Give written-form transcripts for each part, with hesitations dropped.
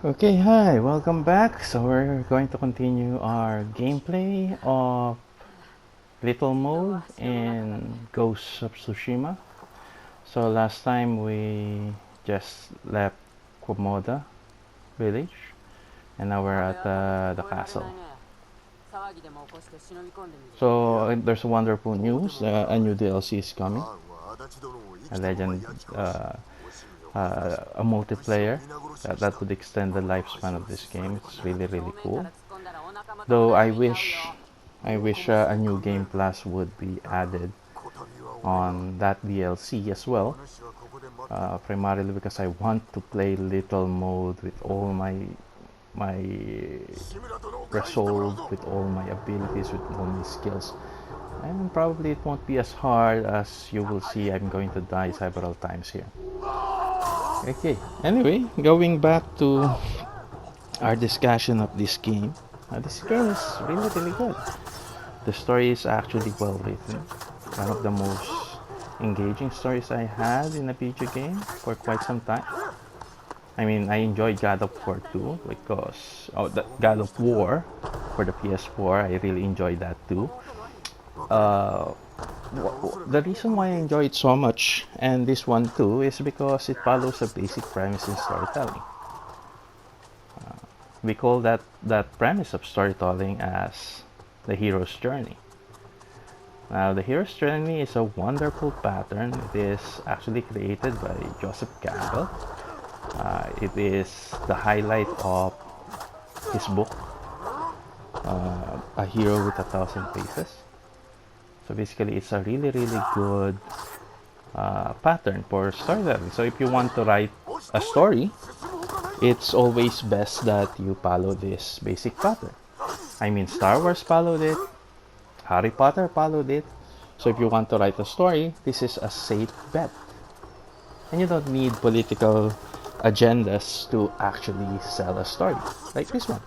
Okay, hi, welcome back. So we're going to continue our gameplay of Little Mode in Ghost of Tsushima. So last time we just left Komoda village and now we're at the castle. So there's wonderful news, a new DLC is coming, a legend, a multiplayer that would extend the lifespan of this game. It's really cool. Though I wish a new game plus would be added on that DLC as well. Primarily because I want to play Little Mode with all my resolve, with all my abilities, with all my skills. And probably it won't be as hard as you will see. I'm going to die several times here. Okay, anyway, going back to our discussion of this game. This game is really good. The story is actually well written. One of the most engaging stories I had in a video game for quite some time. I mean, I enjoyed God of War 2 because the God of War for the PS4. I really enjoyed that too. The reason why I enjoy it so much, and this one too, is because it follows a basic premise in storytelling. We call that premise of storytelling as the hero's journey. Now, the hero's journey is a wonderful pattern. It is actually created by Joseph Campbell. It is the highlight of his book, A Hero with a Thousand Faces. So basically, it's a really good pattern for storytelling. So if you want to write a story, it's always best that you follow this basic pattern. I mean, Star Wars followed it, Harry Potter followed it. So if you want to write a story, this is a safe bet. And you don't need political agendas to actually sell a story like this one.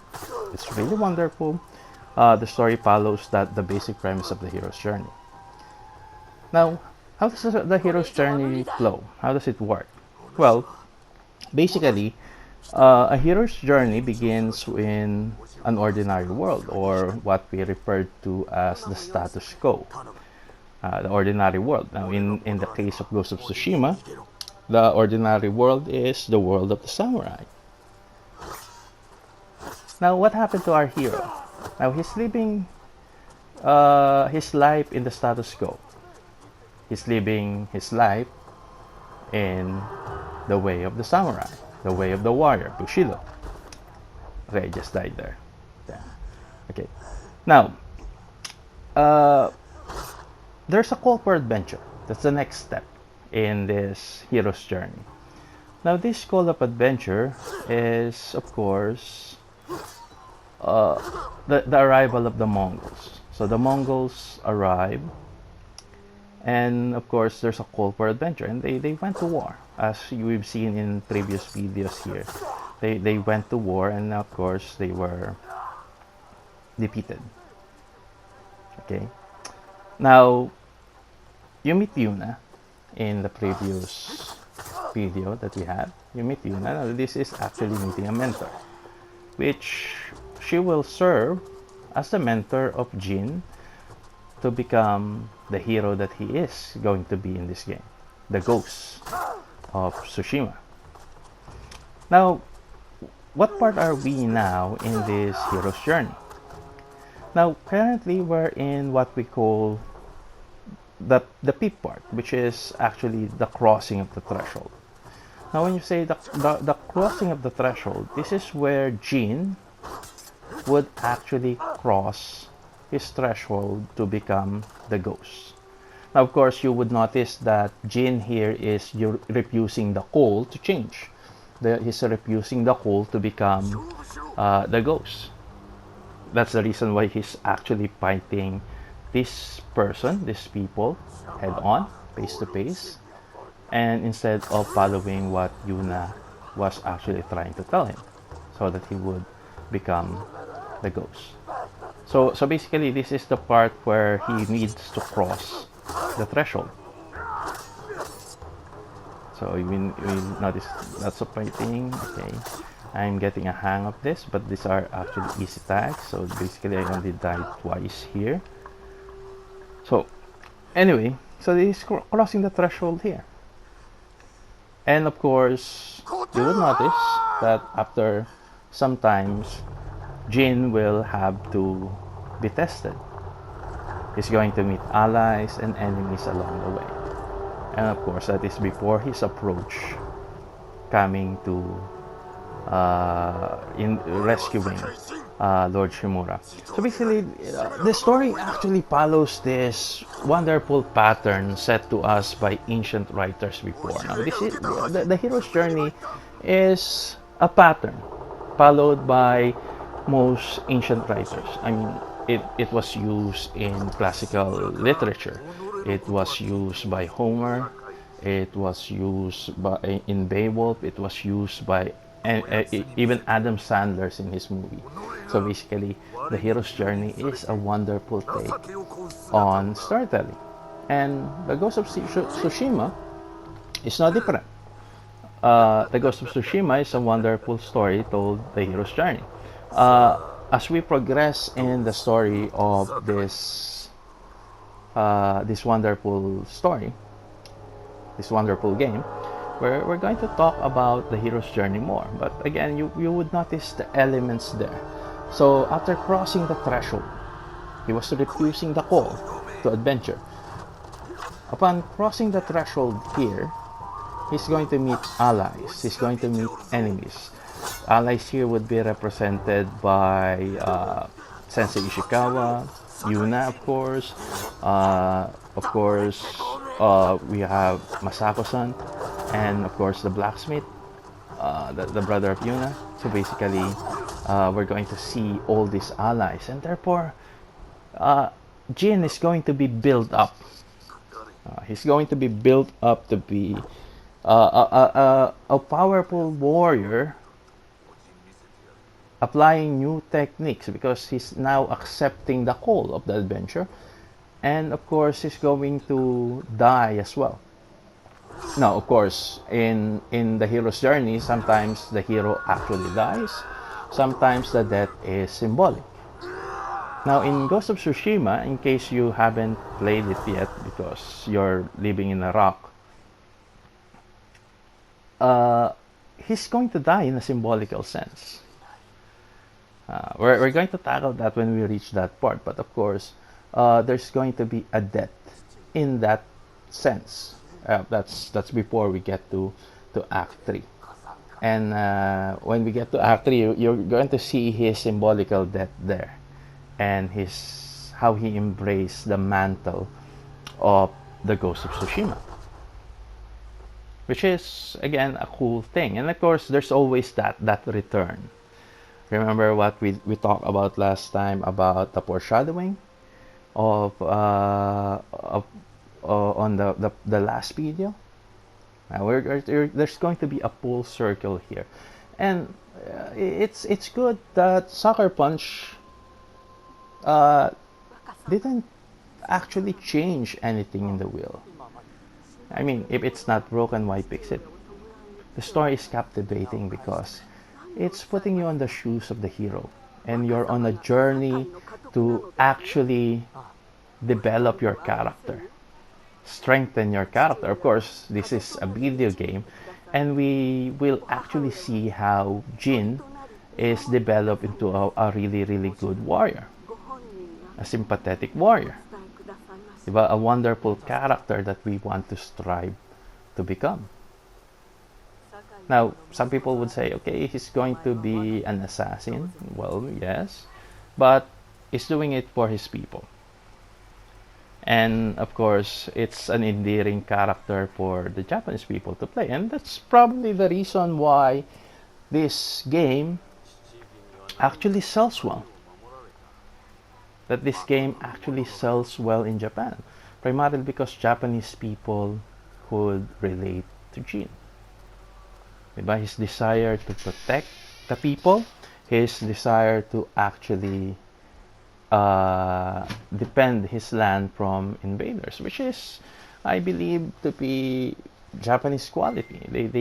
It's really wonderful. The story follows the basic premise of the hero's journey. Now, how does the hero's journey flow? How does it work? Well, basically, a hero's journey begins in an ordinary world, or what we refer to as the status quo, the ordinary world. Now, in the case of Ghost of Tsushima, the ordinary world is the world of the samurai. Now, what happened to our hero? Now, he's living his life in the status quo. He's living his life in the way of the samurai, the way of the warrior, Bushido. Okay, I just died there. Yeah. Okay. Now, there's a call for adventure. That's the next step in this hero's journey. Now, this call of adventure is, of course, the arrival of the Mongols. So the Mongols arrive, and of course, there's a call for adventure, and they went to war, as we've seen in previous videos here. They went to war, and of course, they were defeated. Okay. Now, you meet Yuna in the previous video that we had. You meet Yuna. Now, this is actually meeting a mentor, which she will serve as the mentor of Jin to become the hero that he is going to be in this game, the Ghost of Tsushima. Now, what part are we now in this hero's journey? Now, currently we're in what we call the peak part, which is actually the crossing of the threshold. Now, when you say the crossing of the threshold, this is where Jin would actually cross his threshold to become the ghost. Now, of course, you would notice that Jin here is refusing the call to change. He's refusing the call to become the ghost. That's the reason why he's actually fighting this person, these people, head on, face to face, and instead of following what Yuna was actually trying to tell him, so that he would become the ghost. So basically, this is the part where he needs to cross the threshold. So you will notice lots of fighting. Okay, I'm getting a hang of this, but these are actually easy tags, so basically I only died twice here. So anyway, so he's crossing the threshold here. And of course, you will notice that after sometimes Jin will have to be tested. He's going to meet allies and enemies along the way. And of course, that is before his approach coming to in rescuing Lord Shimura. So basically, the story actually follows this wonderful pattern set to us by ancient writers before. Now, this is the hero's journey is a pattern followed by most ancient writers. I mean, it was used in classical literature. It was used by Homer. It was used in Beowulf. It was used by even Adam Sandler's in his movie. So basically, the hero's journey is a wonderful take on storytelling. And the Ghost of Tsushima is no different. The Ghost of Tsushima is a wonderful story told the hero's journey. As we progress in the story of this wonderful story, this wonderful game, we're going to talk about the hero's journey more. But again, you would notice the elements there. So after crossing the threshold, he was refusing the call to adventure. Upon crossing the threshold here, he's going to meet allies. He's going to meet enemies. Allies here would be represented by Sensei Ishikawa, Yuna, of course. We have Masako-san, and of course the blacksmith, the brother of Yuna. So basically, we're going to see all these allies, and therefore, Jin is going to be built up. He's going to be built up to be a powerful warrior, applying new techniques because he's now accepting the call of the adventure, and of course he's going to die as well. Now, of course, in the hero's journey, sometimes the hero actually dies, sometimes the death is symbolic. Now, in Ghost of Tsushima, in case you haven't played it yet because you're living in a rock, he's going to die in a symbolical sense. We're going to tackle that when we reach that part, but of course, there's going to be a death in that sense. That's before we get to Act 3. And when we get to Act 3, you're going to see his symbolical death there, and how he embraced the mantle of the Ghost of Tsushima, which is again a cool thing. And of course, there's always that return. Remember what we talked about last time about the foreshadowing of on the last video. Now there's going to be a full circle here, and it's good that Sucker Punch didn't actually change anything in the wheel. I mean, if it's not broken, why fix it? The story is captivating because it's putting you on the shoes of the hero, and you're on a journey to actually develop your character, strengthen your character. Of course, this is a video game, and we will actually see how Jin is developed into a really, really good warrior, a sympathetic warrior, a wonderful character that we want to strive to become. Now, some people would say, okay, he's going to be an assassin. Well, yes, but he's doing it for his people. And of course, it's an endearing character for the Japanese people to play. And that's probably the reason why this game actually sells well. That this game actually sells well in Japan. Primarily because Japanese people could relate to Jin. By his desire to protect the people, his desire to actually defend his land from invaders, which is, I believe, to be Japanese quality. They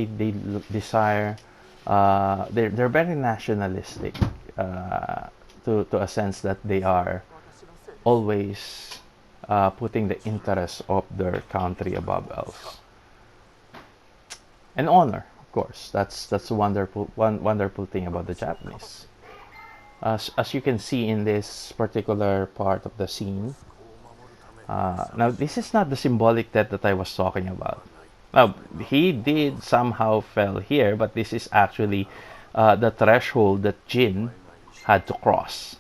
desire they're very nationalistic, to a sense that they are always putting the interests of their country above else. And honor, of course. That's a wonderful thing about the Japanese. As you can see in this particular part of the scene, now this is not the symbolic death that I was talking about. Now he did somehow fell here, but this is actually the threshold that Jin had to cross.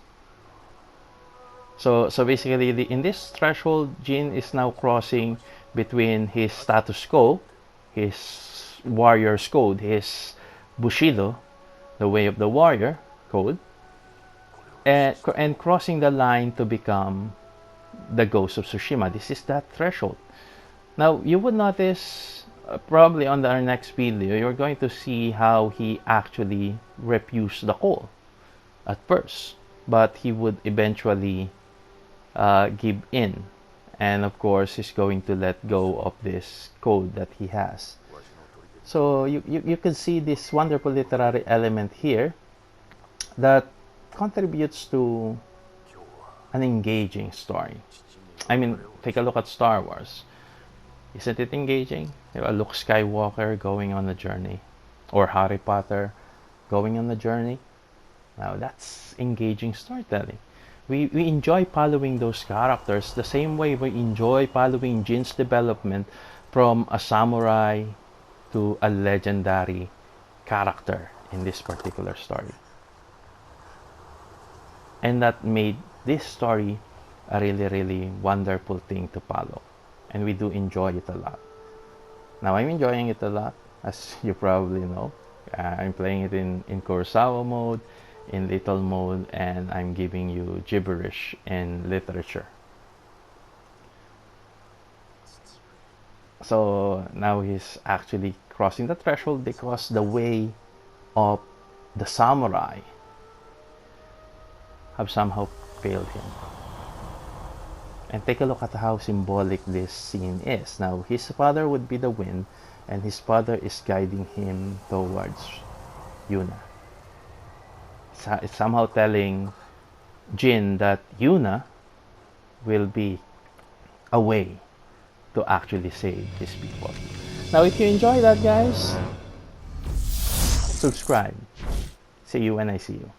So basically, in this threshold, Jin is now crossing between his status quo, his warrior's code, his Bushido, the way of the warrior code, and crossing the line to become the ghost of Tsushima. This is that threshold. Now, you would notice, probably on our next video, you're going to see how he actually refused the call at first, but he would eventually give in, and of course he's going to let go of this code that he has. So you can see this wonderful literary element here that contributes to an engaging story. I mean, take a look at Star Wars. Isn't it engaging? Luke Skywalker going on a journey, or Harry Potter going on a journey. Now that's engaging storytelling. We enjoy following those characters the same way we enjoy following Jin's development from a samurai to a legendary character in this particular story. And that made this story a really wonderful thing to follow. And we do enjoy it a lot. Now I'm enjoying it a lot, as you probably know. I'm playing it in Kurosawa mode, in little mode, and I'm giving you gibberish in literature. So now he's actually crossing the threshold because the way of the samurai have somehow failed him. And take a look at how symbolic this scene is. Now his father would be the wind, and his father is guiding him towards Yuna. It's somehow telling Jin that Yuna will be a way to actually save his people. Now, if you enjoy that, guys, subscribe. See you when I see you.